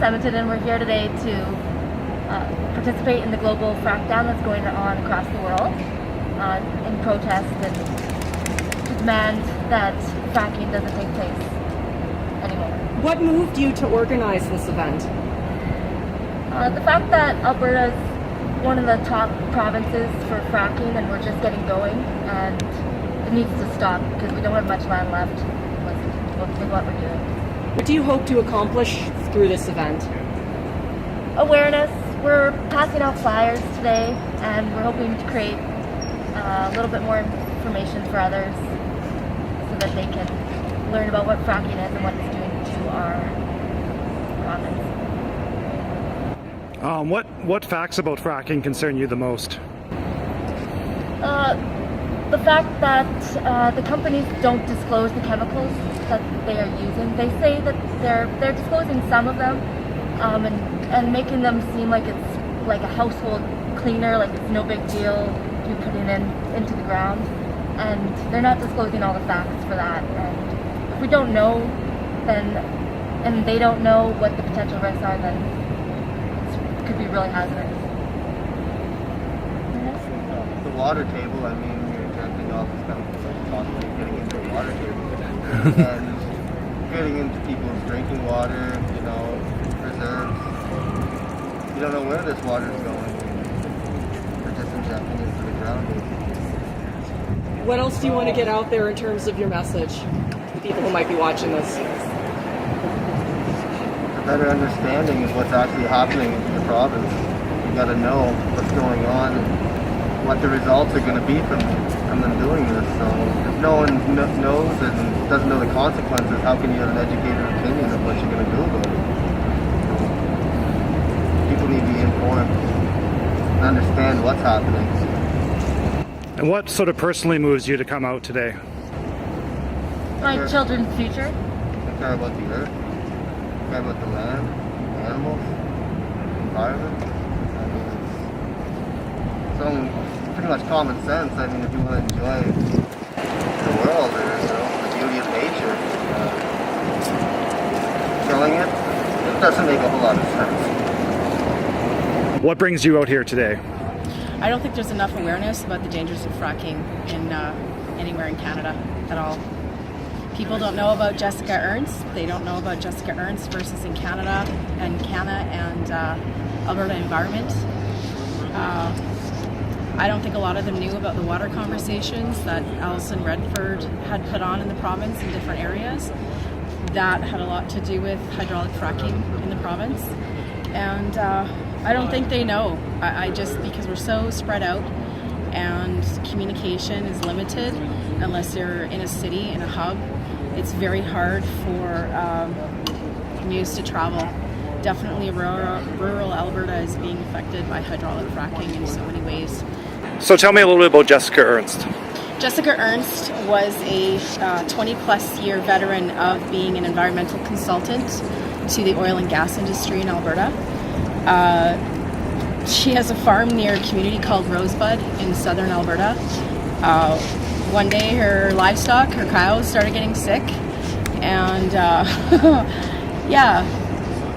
Edmonton, and we're here today to participate in the global Frackdown that's going on across the world in protest and to demand that fracking doesn't take place anymore. What moved you to organize this event? The fact that Alberta is one of the top provinces for fracking, and we're just getting going, and it needs to stop because we don't have much land left with what we're doing. What do you hope to accomplish through this event? Awareness. We're passing out flyers today, and we're hoping to create a little bit more information for others so that they can learn about what fracking is and what it's doing to our province. What facts about fracking concern you the most? The fact that the companies don't disclose the chemicals that they are using. They say that they're disclosing some of them and making them seem like it's like a household cleaner, like it's no big deal you putting it into the ground. And they're not disclosing all the facts for that. And if we don't know, then, and they don't know what the potential risks are, then it could be really hazardous. The water table, I mean, you're injecting all this chemicals like possibly getting into the water table and getting into people's drinking water, you know, preserves. You don't know where this water is going. They're just injecting it into the ground. What else do you want to get out there in terms of your message to people who might be watching this? A better understanding of what's actually happening in the province. You got to know what's going on and what the results are going to be from them doing this. So if no one knows and doesn't know the consequences, how can you have an educated opinion of what you're going to do about it? People need to be informed and understand what's happening. And what sort of personally moves you to come out today? My children's future. I care about the earth. I care about the land, the animals, the environment. I mean, it's only pretty much common sense. I mean, if you want to enjoy the world or the beauty of nature, killing it doesn't make a whole lot of sense. What brings you out here today? I don't think there's enough awareness about the dangers of fracking in anywhere in Canada at all. People don't know about Jessica Ernst. They don't know about Jessica Ernst versus in Canada and Alberta Environment. I don't think a lot of them knew about the water conversations that Alison Redford had put on in the province in different areas. That had a lot to do with hydraulic fracking in the province. And I don't think they know. I just, because we're so spread out and communication is limited unless you're in a city, in a hub, it's very hard for news to travel. Definitely rural Alberta is being affected by hydraulic fracking in so many ways. So tell me a little bit about Jessica Ernst. Jessica Ernst was a 20-plus year veteran of being an environmental consultant to the oil and gas industry in Alberta. She has a farm near a community called Rosebud in southern Alberta. One day her livestock, her cows, started getting sick, and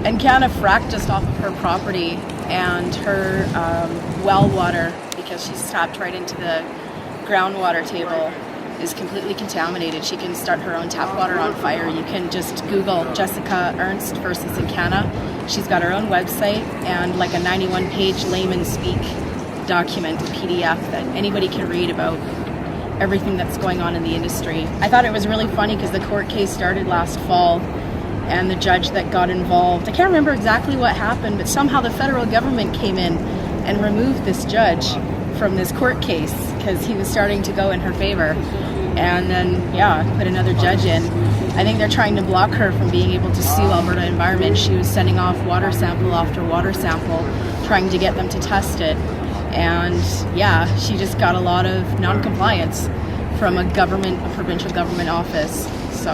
and Canada fracked just off of her property, and her well water, because she's tapped right into the groundwater table, is completely contaminated. She can start her own tap water on fire. You can just Google Jessica Ernst versus Encana. She's got her own website and like a 91-page layman speak document, PDF, that anybody can read about everything that's going on in the industry. I thought it was really funny because the court case started last fall, and the judge that got involved, I can't remember exactly what happened, but somehow the federal government came in and removed this judge from this court case because he was starting to go in her favor, and then put another judge in. I think they're trying to block her from being able to sue Alberta Environment. She was sending off water sample after water sample, trying to get them to test it, and she just got a lot of non-compliance from a provincial government office. So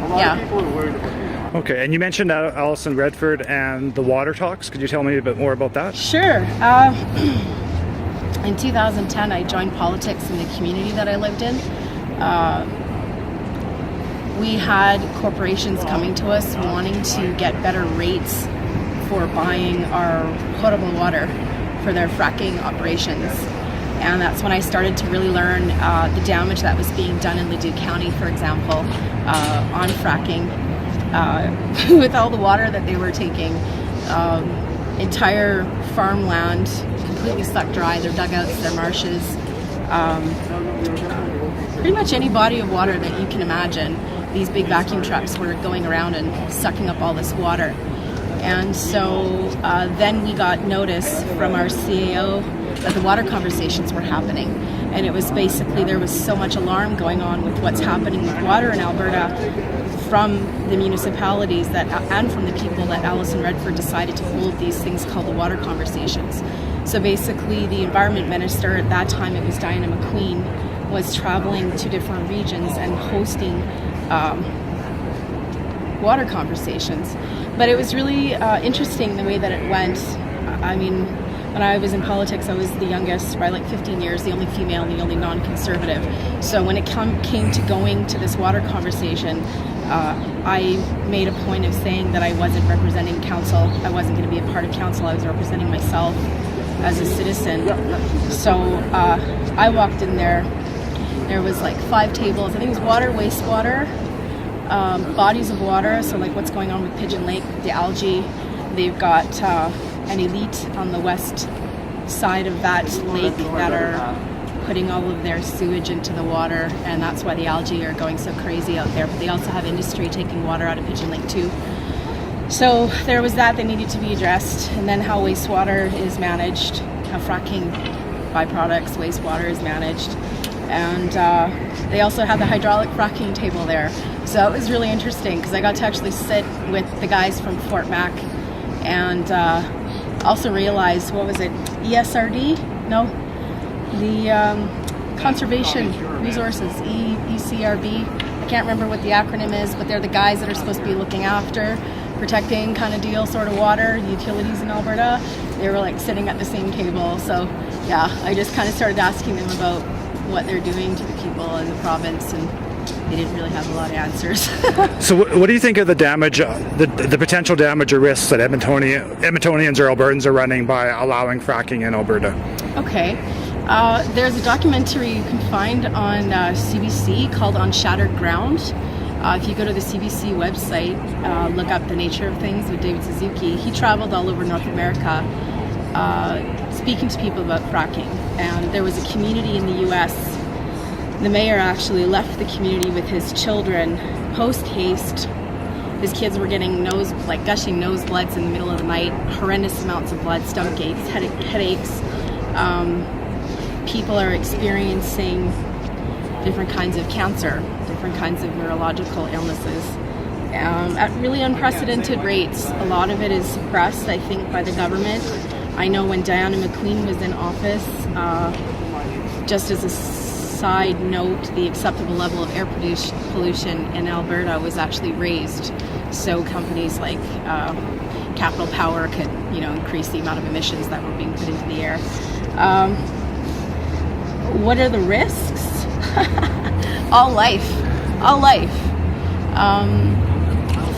A lot of people are worried about it. Okay, and you mentioned Alison Redford and the water talks. Could you tell me a bit more about that? Sure. In 2010, I joined politics in the community that I lived in. We had corporations coming to us wanting to get better rates for buying our potable water for their fracking operations. And that's when I started to really learn the damage that was being done in Leduc County, for example, on fracking, with all the water that they were taking. Entire farmland completely sucked dry, their dugouts, their marshes, pretty much any body of water that you can imagine. These big vacuum trucks were going around and sucking up all this water. And so then we got notice from our CAO that the water conversations were happening. And it was basically, there was so much alarm going on with what's happening with water in Alberta from the municipalities that, and from the people, that Alison Redford decided to hold these things called the water conversations. So basically the environment minister, at that time it was Diana McQueen, was traveling to different regions and hosting water conversations. But it was really interesting the way that it went. I mean, when I was in politics, I was the youngest by like 15 years, the only female and the only non-conservative. So when it came to going to this water conversation, I made a point of saying that I wasn't representing council. I wasn't going to be a part of council. I was representing myself as a citizen. So I walked in there. There was like 5 tables. I think it was water, wastewater, bodies of water. So like what's going on with Pigeon Lake, the algae. They've got an elite on the west side of that lake that are putting all of their sewage into the water, and that's why the algae are going so crazy out there. But they also have industry taking water out of Pigeon Lake too. So there was that needed to be addressed, and then how wastewater is managed, how fracking byproducts, wastewater is managed. And they also had the hydraulic fracking table there. So it was really interesting because I got to actually sit with the guys from Fort Mac and also realized, what was it, ESRD? No, the Conservation Resources, ECRB. I can't remember what the acronym is, but they're the guys that are supposed to be looking after, protecting kind of deal, sort of water, utilities in Alberta. They were like sitting at the same table. So yeah, I just kind of started asking them about what they're doing to the people in the province, and they didn't really have a lot of answers. So what do you think of the damage, the potential damage or risks that Edmontonians or Albertans are running by allowing fracking in Alberta? Okay. There's a documentary you can find on CBC called On Shattered Ground. If you go to the CBC website, look up The Nature of Things with David Suzuki. He traveled all over North America speaking to people about fracking. And there was a community in the US. The mayor actually left the community with his children post-haste. His kids were getting gushing nosebleeds in the middle of the night, horrendous amounts of blood, stomach aches, headaches. People are experiencing different kinds of cancer, different kinds of neurological illnesses at really unprecedented rates. A lot of it is suppressed, I think, by the government. I know when Diana McQueen was in office, just as a side note, the acceptable level of air pollution in Alberta was actually raised. So companies like Capital Power could, increase the amount of emissions that were being put into the air. What are the risks? All life.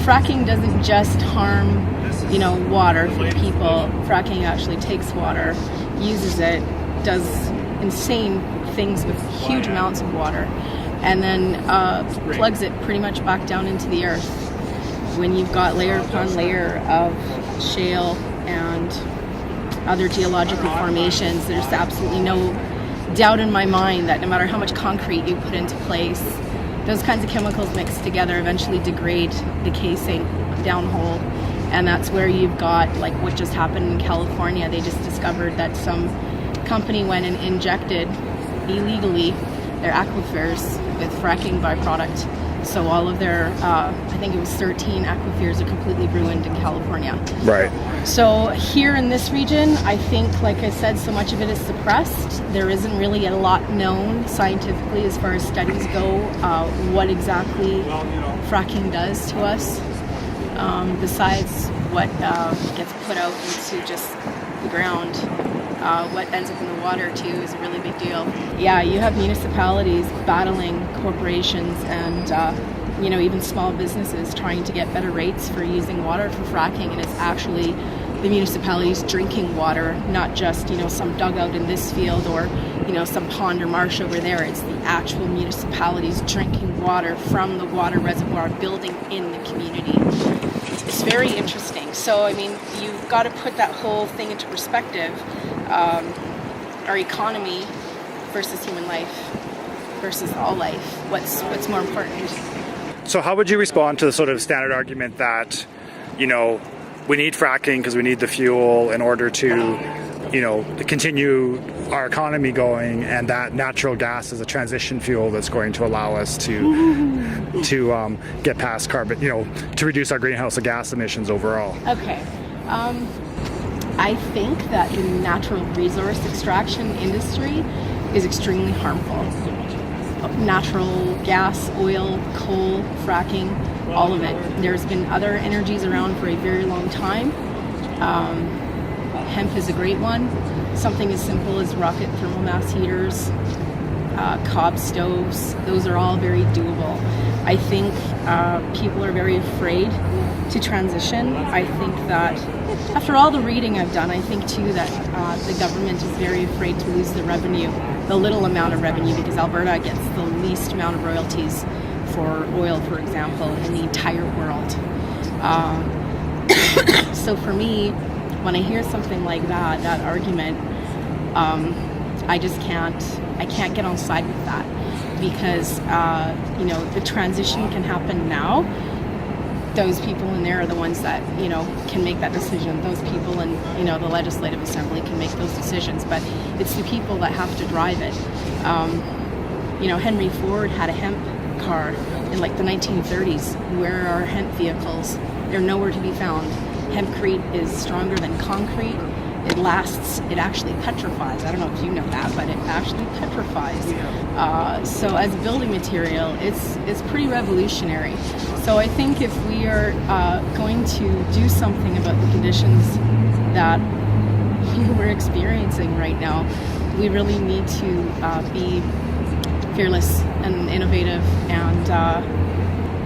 Fracking doesn't just harm, water for people. Fracking actually takes water, uses it, does insane things with huge amounts of water, and then plugs it pretty much back down into the earth. When you've got layer upon layer of shale and other geological formations, there's absolutely no doubt in my mind that no matter how much concrete you put into place, those kinds of chemicals mixed together eventually degrade the casing downhole. And that's where you've got, like what just happened in California. They just discovered that some company went and injected illegally their aquifers with fracking byproduct. So all of their, I think it was 13 aquifers are completely ruined in California. Right. So here in this region, I think, like I said, so much of it is suppressed. There isn't really a lot known scientifically as far as studies go, what exactly fracking does to us, besides what gets put out into just the ground. What ends up in the water too is a really big deal. Yeah, you have municipalities battling corporations and even small businesses trying to get better rates for using water for fracking, and it's actually the municipality's drinking water, not just, some dugout in this field or, some pond or marsh over there. It's the actual municipality's drinking water from the water reservoir building in the community. It's very interesting. So, you've got to put that whole thing into perspective. Our economy versus human life versus all life. What's more important? So how would you respond to the sort of standard argument that, we need fracking because we need the fuel in order to, to continue our economy going, and that natural gas is a transition fuel that's going to allow us to get past carbon, to reduce our greenhouse gas emissions overall? Okay. I think that the natural resource extraction industry is extremely harmful. Natural gas, oil, coal, fracking, all of it. There's been other energies around for a very long time. Hemp is a great one. Something as simple as rocket thermal mass heaters, cob stoves, those are all very doable. I think people are very afraid to transition. I think that after all the reading I've done, I think too that the government is very afraid to lose the revenue, the little amount of revenue, because Alberta gets the least amount of royalties for oil, for example, in the entire world. So for me, when I hear something like that argument, I can't get on side with that, because the transition can happen now. Those people in there are the ones that can make that decision. Those people in the Legislative Assembly can make those decisions, but it's the people that have to drive it. Henry Ford had a hemp car in like the 1930s. Where are hemp vehicles? They're nowhere to be found. Hempcrete is stronger than concrete. It lasts. It actually petrifies. I don't know if you know that, but it actually petrifies. So as building material, it's pretty revolutionary. So I think if we are going to do something about the conditions that we're experiencing right now, we really need to be fearless and innovative and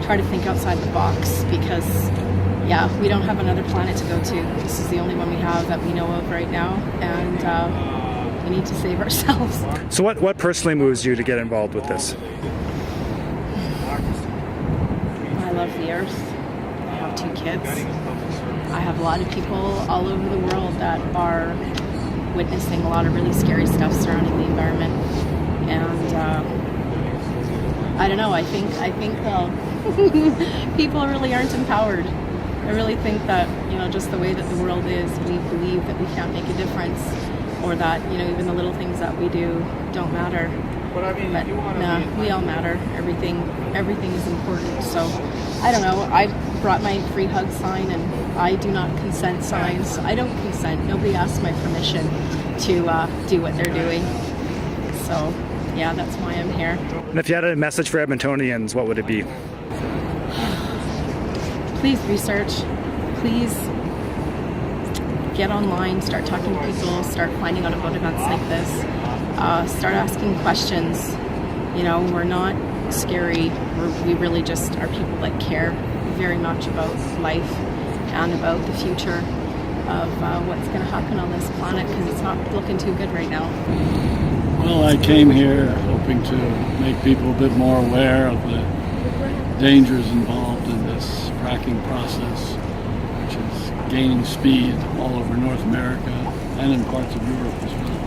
try to think outside the box, because we don't have another planet to go to. This is the only one we have that we know of right now, and we need to save ourselves. So what personally moves you to get involved with this? I love the earth. I have 2 kids. I have a lot of people all over the world that are witnessing a lot of really scary stuff surrounding the environment, and I don't know. I think people really aren't empowered. I really think that, just the way that the world is, we believe that we can't make a difference, or that, even the little things that we do don't matter. But no, we all matter. Everything is important. So, I don't know. I brought my free hug sign and I do not consent signs. I don't consent. Nobody asked my permission to do what they're doing. So, that's why I'm here. And if you had a message for Edmontonians, what would it be? Please research. Please get online, start talking to people, start finding out about events like this, start asking questions. We're not scary. We really just are people that care very much about life and about the future of what's going to happen on this planet, because it's not looking too good right now. Well, I came here hoping to make people a bit more aware of the dangers involved in this fracking process, which is gaining speed all over North America and in parts of Europe as well.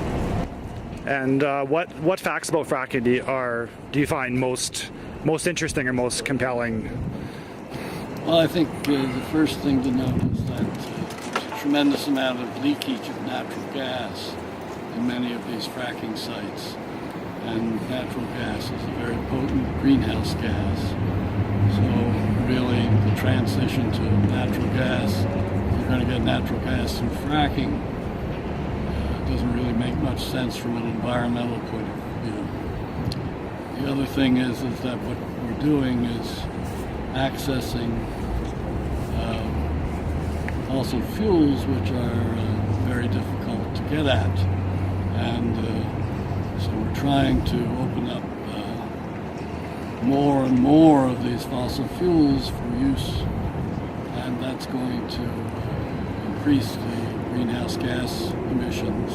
And what facts about fracking do you find most interesting or most compelling? Well, I think the first thing to note is that there's a tremendous amount of leakage of natural gas in many of these fracking sites, and natural gas is a very potent greenhouse gas. So really the transition to natural gas, if you're going to get natural gas through fracking, doesn't really make much sense from an environmental point of view. The other thing is that what we're doing is accessing fossil fuels, which are very difficult to get at. And so we're trying to open up more and more of these fossil fuels for use, and that's going to increase the greenhouse gas emissions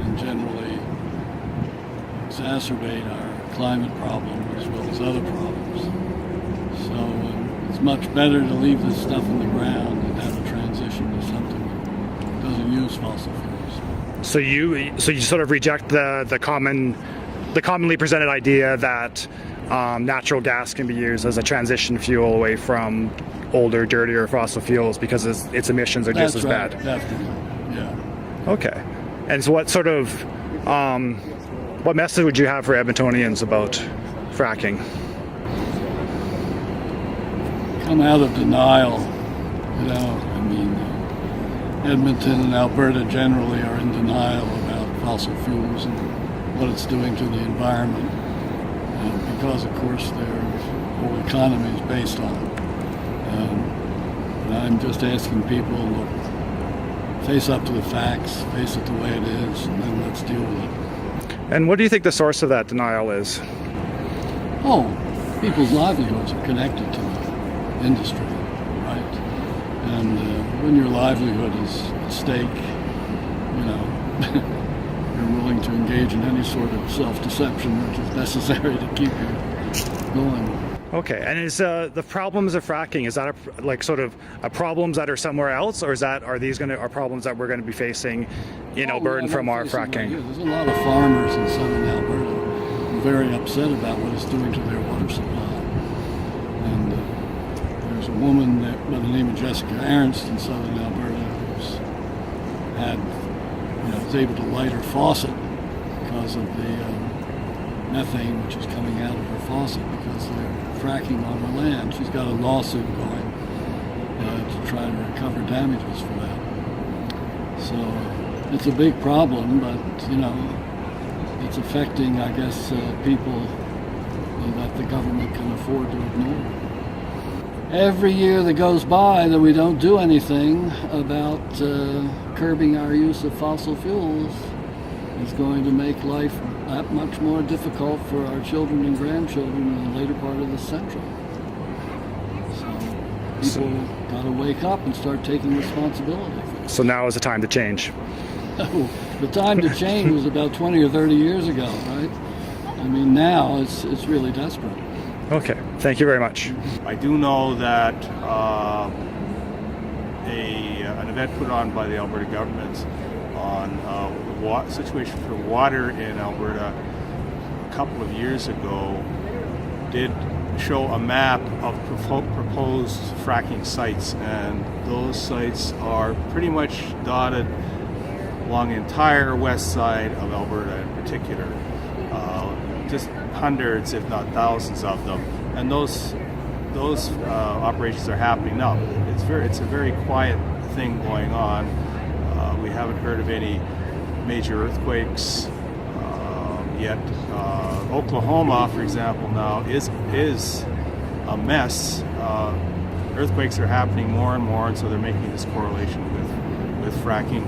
and generally exacerbate our climate problem as well as other problems. So it's much better to leave this stuff in the ground and have a transition to something that doesn't use fossil fuels. So you sort of reject the commonly presented idea that natural gas can be used as a transition fuel away from older, dirtier fossil fuels because its emissions are just as bad. Definitely, yeah. Okay. And so what sort of what message would you have for Edmontonians about fracking? Come out of denial, I mean, Edmonton and Alberta generally are in denial about fossil fuels and what it's doing to the environment, because of course their whole economy is based on it. And I'm just asking people, look, face up to the facts, face it the way it is, and then let's deal with it. And what do you think the source of that denial is? Oh, people's livelihoods are connected to the industry, right? And when your livelihood is at stake, you're willing to engage in any sort of self-deception which is necessary to keep you going. Okay, and is the problems of fracking, is that problems that are somewhere else, or are these problems that we're going to be facing in Alberta from our fracking? There's a lot of farmers in southern Alberta who are very upset about what it's doing to their water supply. And there's a woman by the name of Jessica Ernst in southern Alberta who's was able to light her faucet because of the methane which is coming out of her faucet because they're fracking on her land. She's got a lawsuit going to try to recover damages for that. So it's a big problem, but it's affecting, I guess, people that the government can afford to ignore. Every year that goes by that we don't do anything about curbing our use of fossil fuels is going to make life that much more difficult for our children and grandchildren in the later part of the century. So people got to wake up and start taking responsibility. So now is the time to change. No, the time to change was about 20 or 30 years ago, right? I mean, now it's really desperate. Okay, thank you very much. I do know that an event put on by the Alberta government on the situation for water in Alberta a couple of years ago did show a map of proposed fracking sites, and those sites are pretty much dotted along the entire west side of Alberta in particular. Just hundreds, if not thousands of them, and those operations are happening now. It's a very quiet thing going on. We haven't heard of any major earthquakes yet. Oklahoma, for example, now is a mess. Earthquakes are happening more and more, and so they're making this correlation with fracking.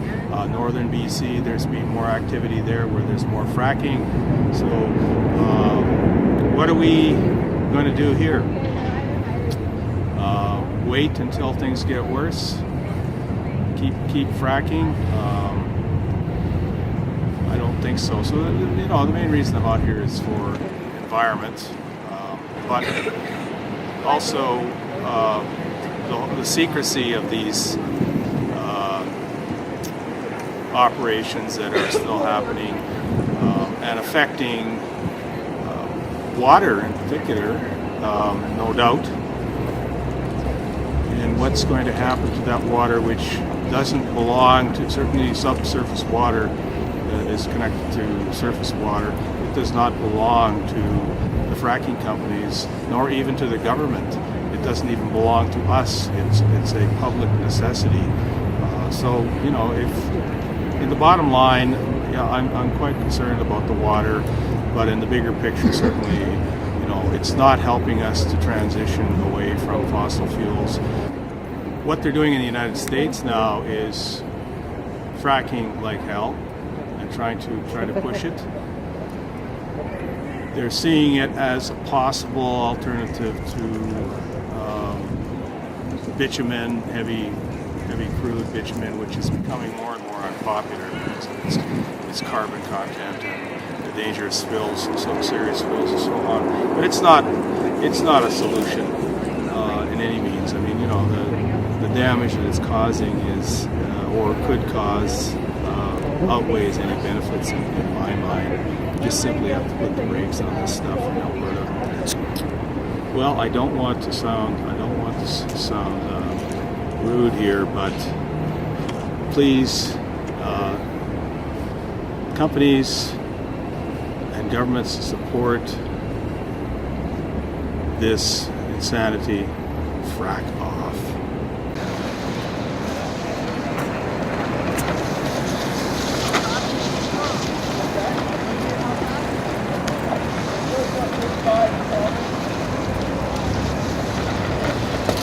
Northern BC, there's been more activity there where there's more fracking. So what are we going to do here? Wait until things get worse? Keep fracking? I don't think so. So the main reason I'm out here is for environment, but also the secrecy of these operations that are still happening and affecting water in particular, no doubt, and what's going to happen to that water which doesn't belong to, certainly subsurface water that is connected to surface water. It does not belong to the fracking companies, nor even to the government. It doesn't even belong to us. It's a public necessity. So if in the bottom line, I'm quite concerned about the water, but in the bigger picture, certainly, it's not helping us to transition away from fossil fuels. What they're doing in the United States now is fracking like hell and trying to push it. They're seeing it as a possible alternative to bitumen, heavy heavy crude bitumen, which is becoming more and more unpopular because of its carbon content and the dangerous spills, so serious spills and so on. But it's not a solution in any means. I mean, you know, the damage that it's causing is, or could cause, outweighs any benefits in my mind. You just simply have to put the brakes on this stuff in Alberta. Well, I don't want to sound rude here, but please, companies and governments support this insanity. Frack off.